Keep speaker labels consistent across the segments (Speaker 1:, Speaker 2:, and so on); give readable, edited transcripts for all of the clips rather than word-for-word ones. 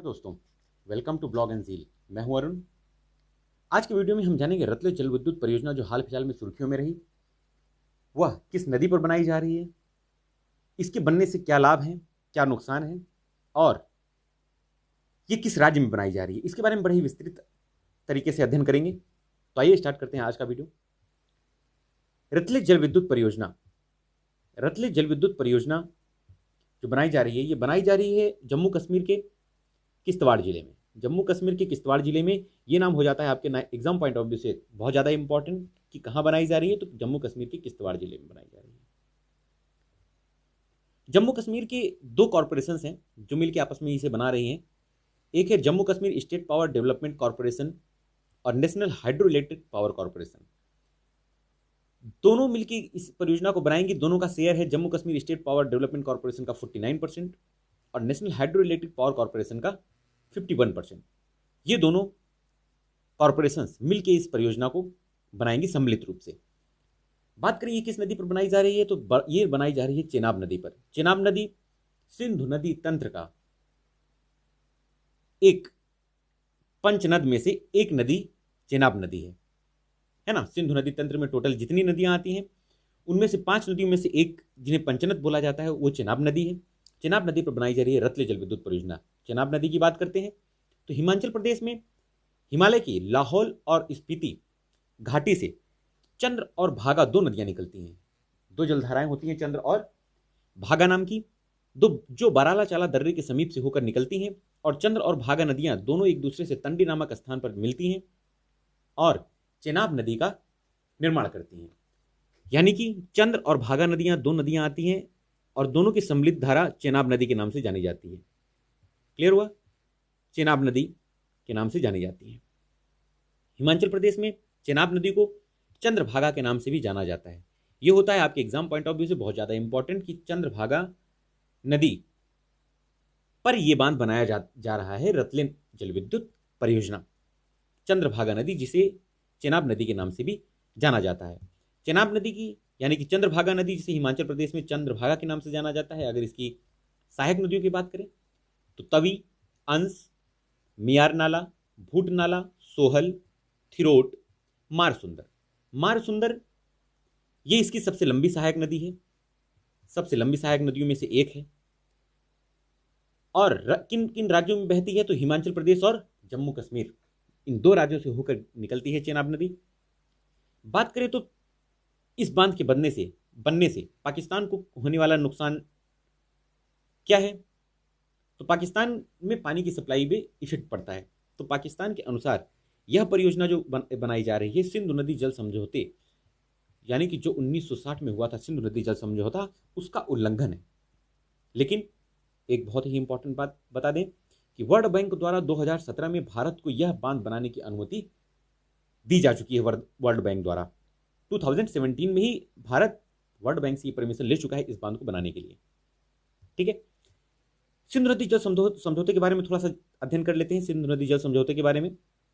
Speaker 1: दोस्तों, welcome to blog and zeal. मैं हूं अरुण। आज के वीडियो में हम जानेंगे रतलज जल विद्युत परियोजना जो हाल फिलहाल में सुर्खियों में रही, वह किस नदी पर बनाई जा रही है, इसके बनने से क्या लाभ हैं, क्या नुकसान हैं और ये किस राज्य में बनाई जा रही है, इसके बारे में बड़े ही विस्तृत तरीके से अध्ययन करेंगे। तो आइए स्टार्ट करते हैं आज का वीडियो। रतलज जल विद्युत परियोजना, रतलज जल विद्युत परियोजना जो बनाई जा रही है, ये बनाई जा रही है जम्मू कश्मीर के किश्तवाड़ जिले में। जम्मू कश्मीर के किश्तवाड़ जिले में ये नाम हो जाता है आपके एग्जाम पॉइंट ऑफ व्यू से बहुत ज़्यादा इंपॉर्टेंट कि कहाँ बनाई जा रही है, तो जम्मू कश्मीर के किश्तवाड़ जिले में बनाई जा रही है। जम्मू कश्मीर के दो कॉरपोरेशन हैं जो मिलकर आपस में इसे बना रही हैं। एक है Jammu Kashmir state power development corporation और national hydro electric power corporation. दोनों मिलकर इस परियोजना को बनाएंगी। दोनों का शेयर है Jammu Kashmir state power development corporation का 49% और national hydro electric power corporation का 51%। ये दोनों कॉरपोरेशंस मिलकर इस परियोजना को बनाएंगी सम्मिलित रूप से। बात करें ये किस नदी पर बनाई जा रही है, तो ये बनाई जा रही है चेनाब नदी पर। चेनाब नदी सिंधु नदी तंत्र का एक पंचनद में से एक नदी चेनाब नदी है ना। सिंधु नदी तंत्र में टोटल जितनी नदियां आती हैं उनमें से 5 नदियों में से एक, जिन्हें पंचनद बोला जाता है, वो चेनाब नदी है। चेनाब नदी पर बनाई जा रही है रतलज जल विद्युत परियोजना। चेनाब नदी की बात करते हैं तो हिमाचल प्रदेश में हिमालय की लाहौल और स्पीति घाटी से चंद्र और भागा दो नदियां निकलती हैं। दो जलधाराएं होती हैं चंद्र और भागा नाम की, दो जो बाराला चाला दर्रे के समीप से होकर निकलती हैं। और चंद्र और भागा नदियां दोनों एक दूसरे से तंडी नामक स्थान पर मिलती हैं और चेनाब नदी का निर्माण करती हैं। यानी कि चंद्र और भागा नदियां दो नदियां आती हैं और दोनों की सम्मिलित धारा चेनाब नदी के नाम से जानी जाती है। क्लियर हुआ? चेनाब नदी के नाम से जानी जाती है। हिमाचल प्रदेश में चेनाब नदी को चंद्रभागा के नाम से भी जाना जाता है। यह होता है आपके एग्जाम पॉइंट ऑफ व्यू से बहुत ज्यादा इंपॉर्टेंट कि चंद्रभागा नदी पर यह बांध बनाया जा रहा है रतलज जल विद्युत परियोजना। चंद्रभागा नदी जिसे चेनाब नदी के नाम से भी जाना जाता है। चेनाब नदी की यानी कि चंद्रभागा नदी जिसे हिमाचल प्रदेश में चंद्रभागा के नाम से जाना जाता है। अगर इसकी सहायक नदियों की बात करें तो तवी, अंश, मियार नाला, भूट नाला, सोहल, थिरोट, मारसुंदर। मारसुंदर ये इसकी सबसे लंबी सहायक नदी है, सबसे लंबी सहायक नदियों में से एक है। और किन किन राज्यों में बहती है, तो हिमाचल प्रदेश और जम्मू कश्मीर, इन दो राज्यों से होकर निकलती है चेनाब नदी। बात करें तो इस बांध के बनने से पाकिस्तान को होने वाला नुकसान क्या है, तो पाकिस्तान में पानी की सप्लाई में इफेक्ट पड़ता है। तो पाकिस्तान के अनुसार यह परियोजना जो बनाई जा रही है सिंधु नदी जल समझौते, यानी कि जो 1960 में हुआ था सिंधु नदी जल समझौता, उसका उल्लंघन है। लेकिन एक बहुत ही इंपॉर्टेंट बात बता दें कि वर्ल्ड बैंक द्वारा 2017 में भारत को यह बांध बनाने की अनुमति दी जा चुकी है। वर्ल्ड बैंक द्वारा 2017 में ही भारत वर्ल्ड बैंक से परमिशन ले चुका है इस बांध को बनाने के लिए। ठीक है, सिंधु नदी जल समझौते के बारे में थोड़ा सा अध्ययन कर लेते हैं। सिंधु नदी जल समझौते के बारे में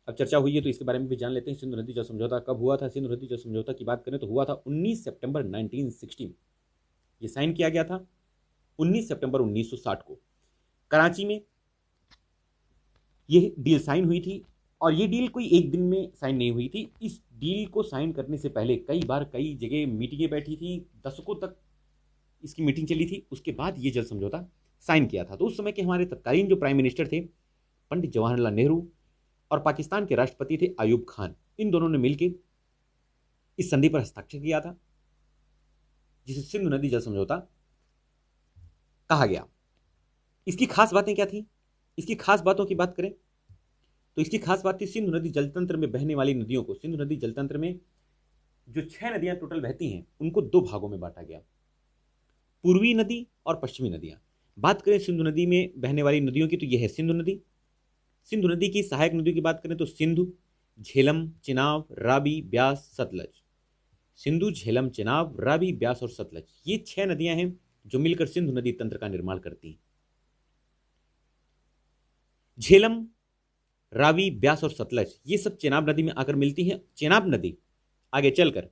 Speaker 1: अब चर्चा हुई है तो इसके बारे में भी जान लेते हैं। सिंधु नदी जल समझौता कब हुआ था? सिंधु नदी जल समझौता की बात करें तो हुआ था 19 सितंबर 1960 में। यह साइन किया गया था 19 सितंबर 1960 को कराची में यह डील साइन हुई थी। और ये डील कोई एक दिन में साइन नहीं हुई थी। इस डील को साइन करने से पहले कई बार कई जगह मीटिंगें बैठी थी, दशकों तक इसकी मीटिंग चली थी। उसके बाद ये जल समझौता साइन किया था। तो उस समय के हमारे तत्कालीन जो प्राइम मिनिस्टर थे पंडित जवाहरलाल नेहरू और पाकिस्तान के राष्ट्रपति थे आयूब खान, इन दोनों ने मिलकर इस संधि पर हस्ताक्षर किया था जिसे सिंधु नदी जल समझौता कहा गया। इसकी खास बातें क्या थी? इसकी खास बातों की बात करें तो इसकी खास बात थी सिंधु नदी जलतंत्र में बहने वाली नदियों को, सिंधु नदी जलतंत्र में जो 6 नदियां टोटल बहती हैं उनको 2 भागों में बांटा गया, पूर्वी नदी और पश्चिमी नदियां। बात करें सिंधु नदी में बहने वाली नदियों की तो यह है सिंधु नदी। सिंधु नदी की सहायक नदियों की बात करें तो सिंधु, झेलम, चिनाब, रावी, ब्यास, सतलज। सिंधु, झेलम, चिनाब, रावी, ब्यास और सतलज, ये 6 नदियां हैं जो मिलकर सिंधु नदी तंत्र का निर्माण करती हैं। झेलम, रावी, ब्यास और सतलज ये सब चेनाब नदी में आकर मिलती हैं। चेनाब नदी आगे चलकर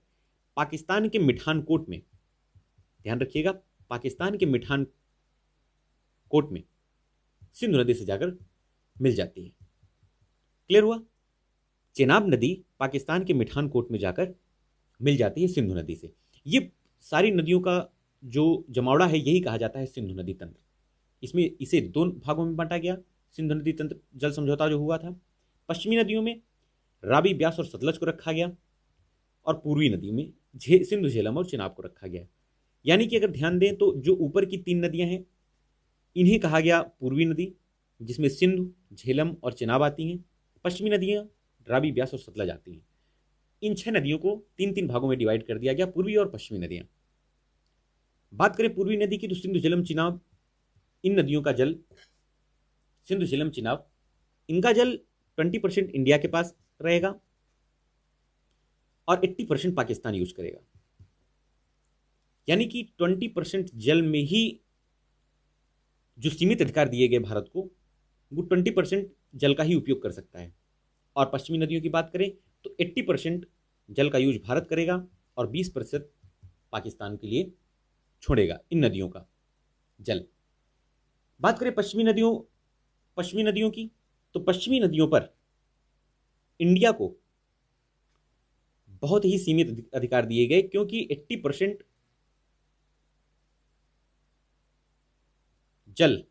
Speaker 1: पाकिस्तान के मिठानकोट में, ध्यान रखिएगा, पाकिस्तान के मिठानकोट में सिंधु नदी से जाकर मिल जाती है। क्लियर हुआ? चेनाब नदी पाकिस्तान के मिठानकोट में जाकर मिल जाती है सिंधु नदी से। ये सारी नदियों का जो जमावड़ा है यही कहा जाता है सिंधु नदी तंत्र। इसमें इसे दो भागों में बांटा गया। सिंधु नदी तंत्र जल समझौता जो हुआ था, पश्चिमी नदियों में रावी, ब्यास और सतलज को रखा गया और पूर्वी नदियों में सिंधु, झेलम और चिनाब को रखा गया। यानी कि अगर ध्यान दें तो जो ऊपर की 3 नदियां हैं इन्हें कहा गया पूर्वी नदी, जिसमें सिंधु, झेलम और चिनाब आती हैं। पश्चिमी नदियां रावी, ब्यास और सतलज आती हैं। इन 6 नदियों को 3-3 भागों में डिवाइड कर दिया गया, पूर्वी और पश्चिमी नदियां। बात करें पूर्वी नदी की तो सिंधु, झेलम, चिनाब, इन नदियों का जल, सिंधु, झेलम, चिनाब, इनका जल 20% इंडिया के पास रहेगा और 80% पाकिस्तान यूज करेगा। यानी कि 20% जल में ही जो सीमित अधिकार दिए गए भारत को, वो 20% जल का ही उपयोग कर सकता है। और पश्चिमी नदियों की बात करें तो 80% जल का यूज भारत करेगा और 20% पाकिस्तान के लिए छोड़ेगा इन नदियों का जल। बात करें पश्चिमी नदियों की तो पश्चिमी नदियों पर इंडिया को बहुत ही सीमित अधिकार दिए गए, क्योंकि 80% जल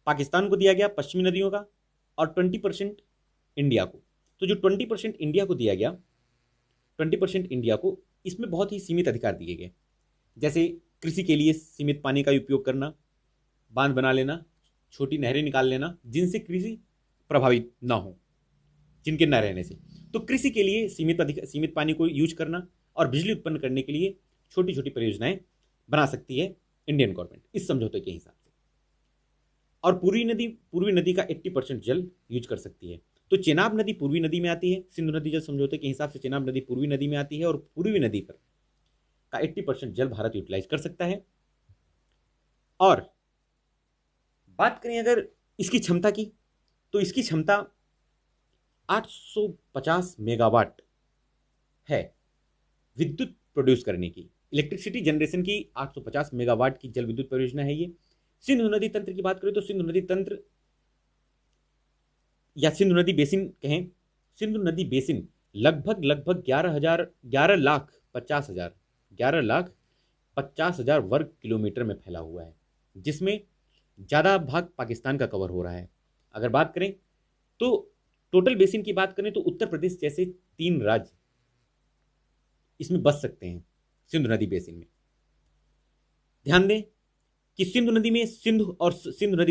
Speaker 1: पाकिस्तान को दिया गया पश्चिमी नदियों का और 20% इंडिया को। तो जो 20% इंडिया को दिया गया, 20% इंडिया को, इसमें बहुत ही सीमित अधिकार दिए गए। जैसे कृषि के लिए सीमित पानी का उपयोग करना, बांध बना लेना, छोटी नहरें निकाल लेना जिनसे कृषि प्रभावित ना हो, जिनके न रहने से। तो कृषि के लिए सीमित पानी को यूज करना और बिजली उत्पन्न करने के लिए छोटी छोटी परियोजनाएं बना सकती है इंडियन गवर्नमेंट इस समझौते के हिसाब से। और पूर्वी नदी का 80% जल यूज कर सकती है। तो चेनाब नदी पूर्वी नदी में आती है। सिंधु नदी जल समझौते के हिसाब से चेनाब नदी पूर्वी नदी में आती है और पूर्वी नदी पर का 80% जल भारत यूटिलाइज कर सकता है। और बात करें अगर इसकी क्षमता की, तो इसकी क्षमता 850 मेगावाट है विद्युत प्रोड्यूस करने की। इलेक्ट्रिसिटी जनरेशन की 850 मेगावाट की जल विद्युत परियोजना है ये। सिंधु नदी तंत्र की बात करें तो सिंधु नदी तंत्र या सिंधु नदी बेसिन कहें, सिंधु नदी बेसिन लगभग 11,50,000 वर्ग किलोमीटर में फैला हुआ है, जिसमें ज्यादा भाग पाकिस्तान का कवर हो रहा है। अगर बात करें तो टोटल बेसिन की बात करें तो उत्तर प्रदेश जैसे 3 राज्य इसमें बच सकते हैं सिंधु नदी बेसिन में। ध्यान दें कि सिंधु नदी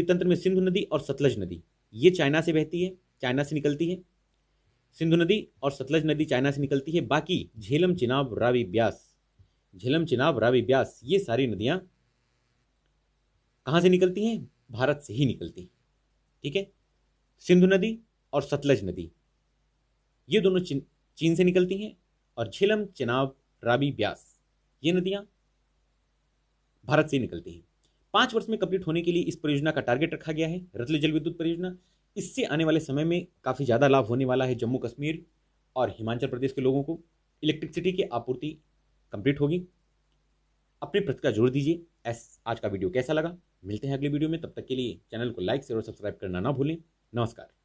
Speaker 1: तंत्र में सिंधु नदी और सतलज नदी ये चाइना से बहती है, चाइना से निकलती है। सिंधु नदी और सतलज नदी चाइना से निकलती है। बाकी झेलम, चिनाब, रावी, ब्यास ये सारी नदियां कहां से निकलती हैं? भारत से ही निकलती हैं। ठीक है, सिंधु नदी और सतलज नदी ये दोनों चीन से निकलती हैं और झेलम, चिनाब, रावी, ब्यास ये नदियां भारत से निकलती हैं। 5 वर्ष में कंप्लीट होने के लिए इस परियोजना का टारगेट रखा गया है, रतलज जल विद्युत परियोजना। इससे आने वाले समय में काफी ज्यादा लाभ होने वाला है। जम्मू कश्मीर और हिमाचल प्रदेश के लोगों को इलेक्ट्रिसिटी की आपूर्ति कंप्लीट होगी। अपनी प्रतिक्रिया जरूर दीजिए। आज का वीडियो कैसा लगा? मिलते हैं अगले वीडियो में, तब तक के लिए चैनल को लाइक, शेयर और सब्सक्राइब करना ना भूलें। नमस्कार।